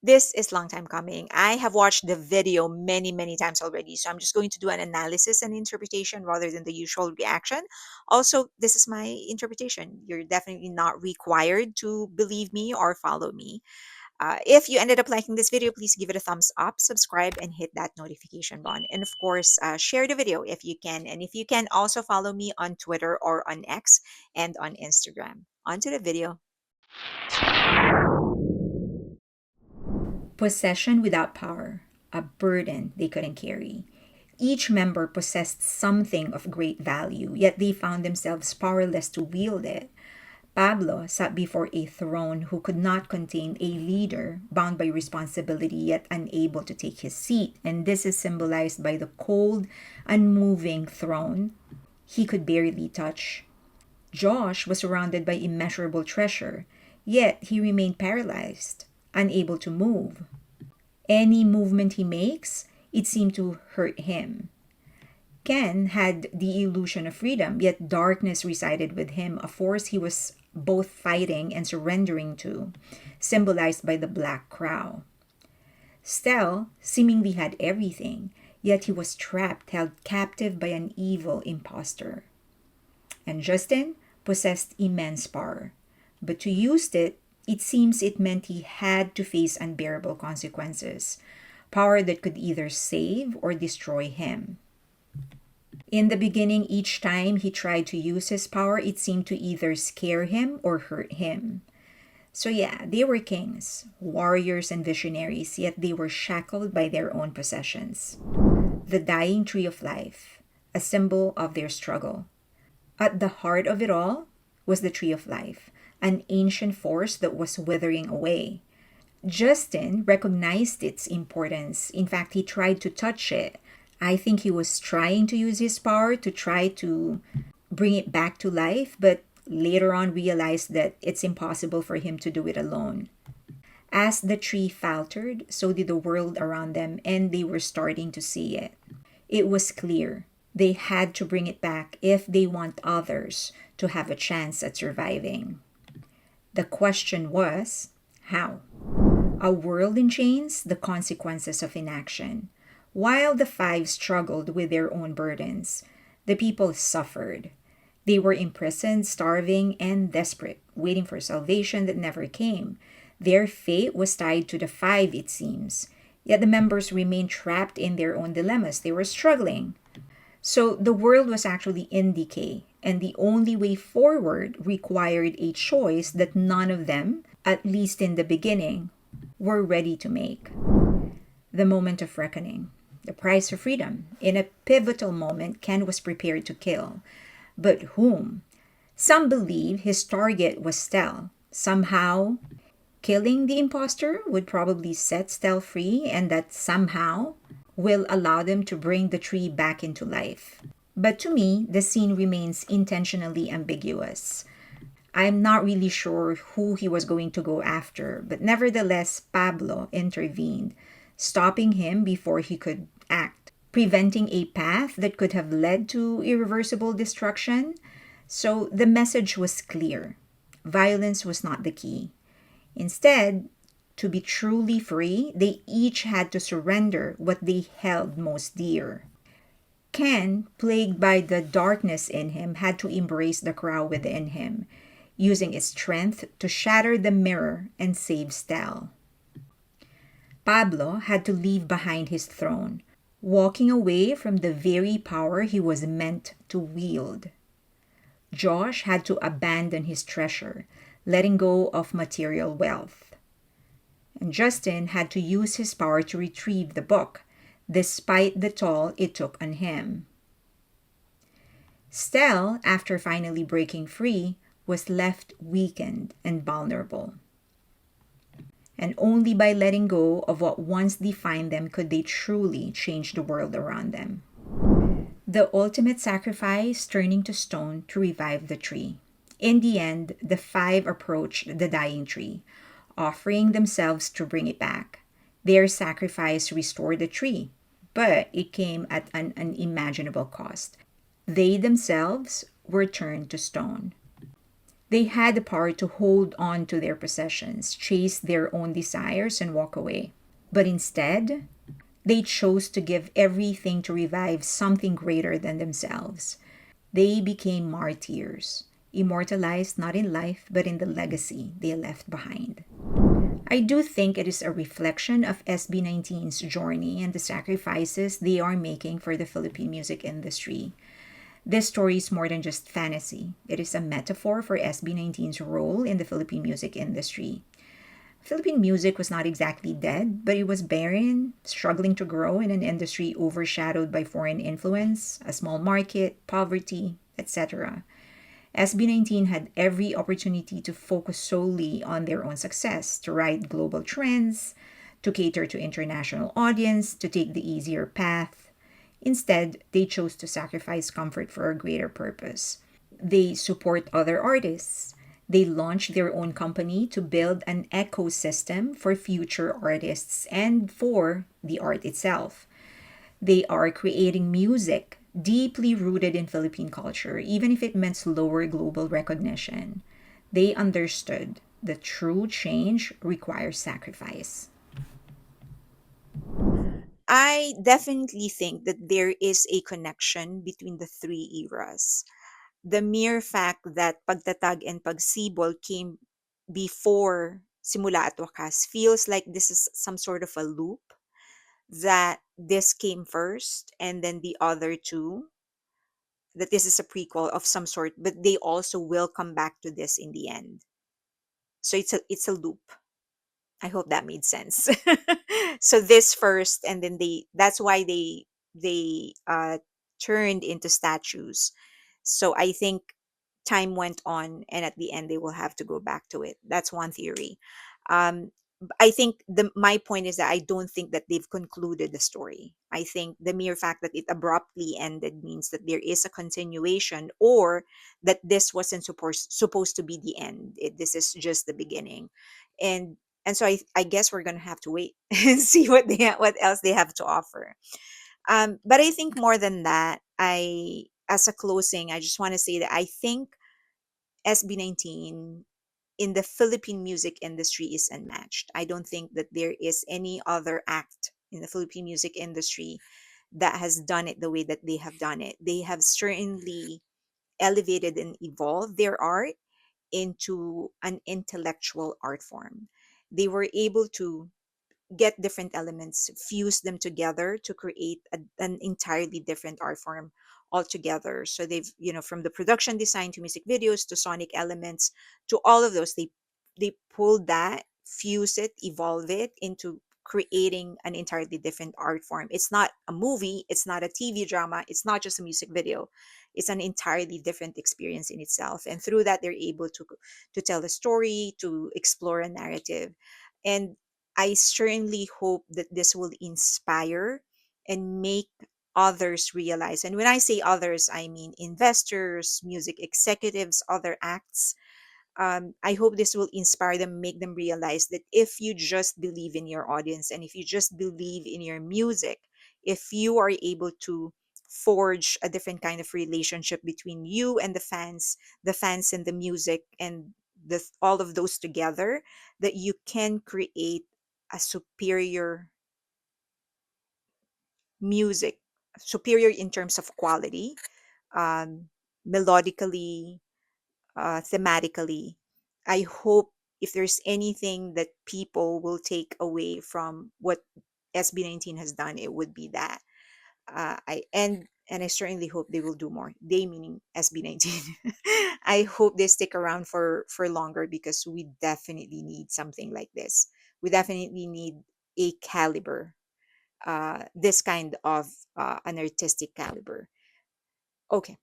This is long time coming. I have watched the video many, many times already. So I'm just going to do an analysis and interpretation rather than the usual reaction. Also, this is my interpretation. You're definitely not required to believe me or follow me. If you ended up liking this video, please give it a thumbs up, subscribe, and hit that notification button. And of course, share the video if you can. And if you can, also follow me on Twitter or on X and on Instagram. On to the video. Possession without power, a burden they couldn't carry. Each member possessed something of great value, yet they found themselves powerless to wield it. Pablo sat before a throne who could not contain a leader, bound by responsibility yet unable to take his seat, and this is symbolized by the cold, unmoving throne he could barely touch. Josh was surrounded by immeasurable treasure, yet he remained paralyzed, unable to move. Any movement he makes, it seemed to hurt him. Ken had the illusion of freedom, yet darkness resided with him, a force he was both fighting and surrendering to, symbolized by the black crow. Stel seemingly had everything, yet he was trapped, held captive by an evil impostor. And Justin possessed immense power, but to use it, it seems it meant he had to face unbearable consequences, power that could either save or destroy him. In the beginning, each time he tried to use his power, it seemed to either scare him or hurt him. So, yeah, they were kings, warriors, and visionaries, yet they were shackled by their own possessions. The dying tree of life, a symbol of their struggle. At the heart of it all was the tree of life, an ancient force that was withering away. Justin recognized its importance. In fact, he tried to touch it. I think he was trying to use his power to try to bring it back to life, but later on realized that it's impossible for him to do it alone. As the tree faltered, so did the world around them, and they were starting to see it. It was clear they had to bring it back if they want others to have a chance at surviving. The question was, how? A world in chains, the consequences of inaction. While the five struggled with their own burdens, the people suffered. They were imprisoned, starving, and desperate, waiting for salvation that never came. Their fate was tied to the five, it seems. Yet the members remained trapped in their own dilemmas. They were struggling. So the world was actually in decay, and the only way forward required a choice that none of them, at least in the beginning, were ready to make. The moment of reckoning, the price of freedom. In a pivotal moment, Ken was prepared to kill. But whom? Some believe his target was Stel. Somehow, killing the imposter would probably set Stel free, and that somehow will allow them to bring the tree back into life. But to me, the scene remains intentionally ambiguous. I'm not really sure who he was going to go after, but nevertheless, Pablo intervened, stopping him before he could act, preventing a path that could have led to irreversible destruction. So the message was clear. Violence was not the key. Instead, to be truly free, they each had to surrender what they held most dear. Ken, plagued by the darkness in him, had to embrace the crow within him, using its strength to shatter the mirror and save Stel. Pablo had to leave behind his throne, walking away from the very power he was meant to wield. Josh had to abandon his treasure, letting go of material wealth. And Justin had to use his power to retrieve the book, despite the toll it took on him. Stel, after finally breaking free, was left weakened and vulnerable. And only by letting go of what once defined them could they truly change the world around them. The ultimate sacrifice turning to stone to revive the tree. In the end, the five approached the dying tree, offering themselves to bring it back. Their sacrifice restored the tree, but it came at an unimaginable cost. They themselves were turned to stone. They had the power to hold on to their possessions, chase their own desires, and walk away. But instead, they chose to give everything to revive something greater than themselves. They became martyrs, immortalized not in life, but in the legacy they left behind. I do think it is a reflection of SB19's journey and the sacrifices they are making for the Philippine music industry. This story is more than just fantasy. It is a metaphor for SB19's role in the Philippine music industry. Philippine music was not exactly dead, but it was barren, struggling to grow in an industry overshadowed by foreign influence, a small market, poverty, etc. SB19 had every opportunity to focus solely on their own success, to ride global trends, to cater to international audience, to take the easier path. Instead, they chose to sacrifice comfort for a greater purpose. They support other artists. They launched their own company to build an ecosystem for future artists and for the art itself. They are creating music deeply rooted in Philippine culture, even if it meant slower global recognition. They understood that true change requires sacrifice. I definitely think that there is a connection between the three eras. The mere fact that pagtatag and pagsibol came before simula at wakas feels like this is some sort of a loop, that this came first and then the other two, that this is a prequel of some sort, but they also will come back to this in the end. So it's a loop. I hope that made sense. So this first, and then that's why they turned into statues. So I think time went on, and at the end they will have to go back to it. That's one theory. I think the my point is that I don't think that they've concluded the story. I think the mere fact that it abruptly ended means that there is a continuation, or that this wasn't supposed to be the end. This is just the beginning, and so I guess we're gonna have to wait and see what else they have to offer. But I think more than that, I as a closing, I just want to say that I think SB19 in the Philippine music industry is unmatched. I don't think that there is any other act in the Philippine music industry that has done it the way that they have done it. They have certainly elevated and evolved their art into an intellectual art form. They were able to get different elements, fuse them together to create an entirely different art form altogether. So they've, from the production design to music videos to sonic elements to all of those, they pulled that, fuse it, evolve it into creating an entirely different art form. It's not a movie, it's not a TV drama, it's not just a music video. It's an entirely different experience in itself. And through that, they're able to tell a story, to explore a narrative. And I certainly hope that this will inspire and make others realize. And when I say others, I mean investors, music executives, other acts. I hope this will inspire them, make them realize that if you just believe in your audience and if you just believe in your music, if you are able to forge a different kind of relationship between you and the fans and the music, and all of those together, that you can create a superior music, superior in terms of quality, um, melodically, thematically. I hope if there's anything that people will take away from what SB19 has done, it would be that. I certainly hope they will do more. They meaning SB19. I hope they stick around for longer, because we definitely need something like this. We definitely need a caliber, this kind of an artistic caliber. Okay.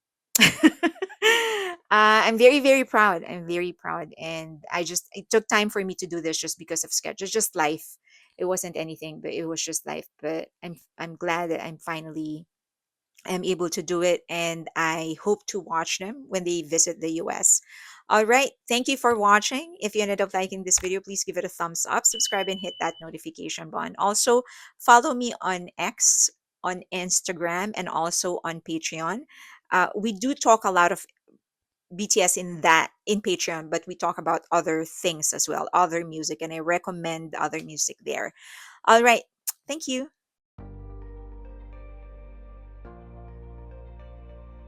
I'm very, very proud. I'm very proud. And it took time for me to do this just because of schedule, just life. It wasn't anything, but it was just life. But I'm glad that I'm able to do it. And I hope to watch them when they visit the US. All right. Thank you for watching. If you ended up liking this video, please give it a thumbs up, subscribe, and hit that notification button. Also, follow me on X, on Instagram, and also on Patreon. We do talk a lot of BTS in that in Patreon, but we talk about other things as well, other music, and I recommend other music there. All right. Thank you.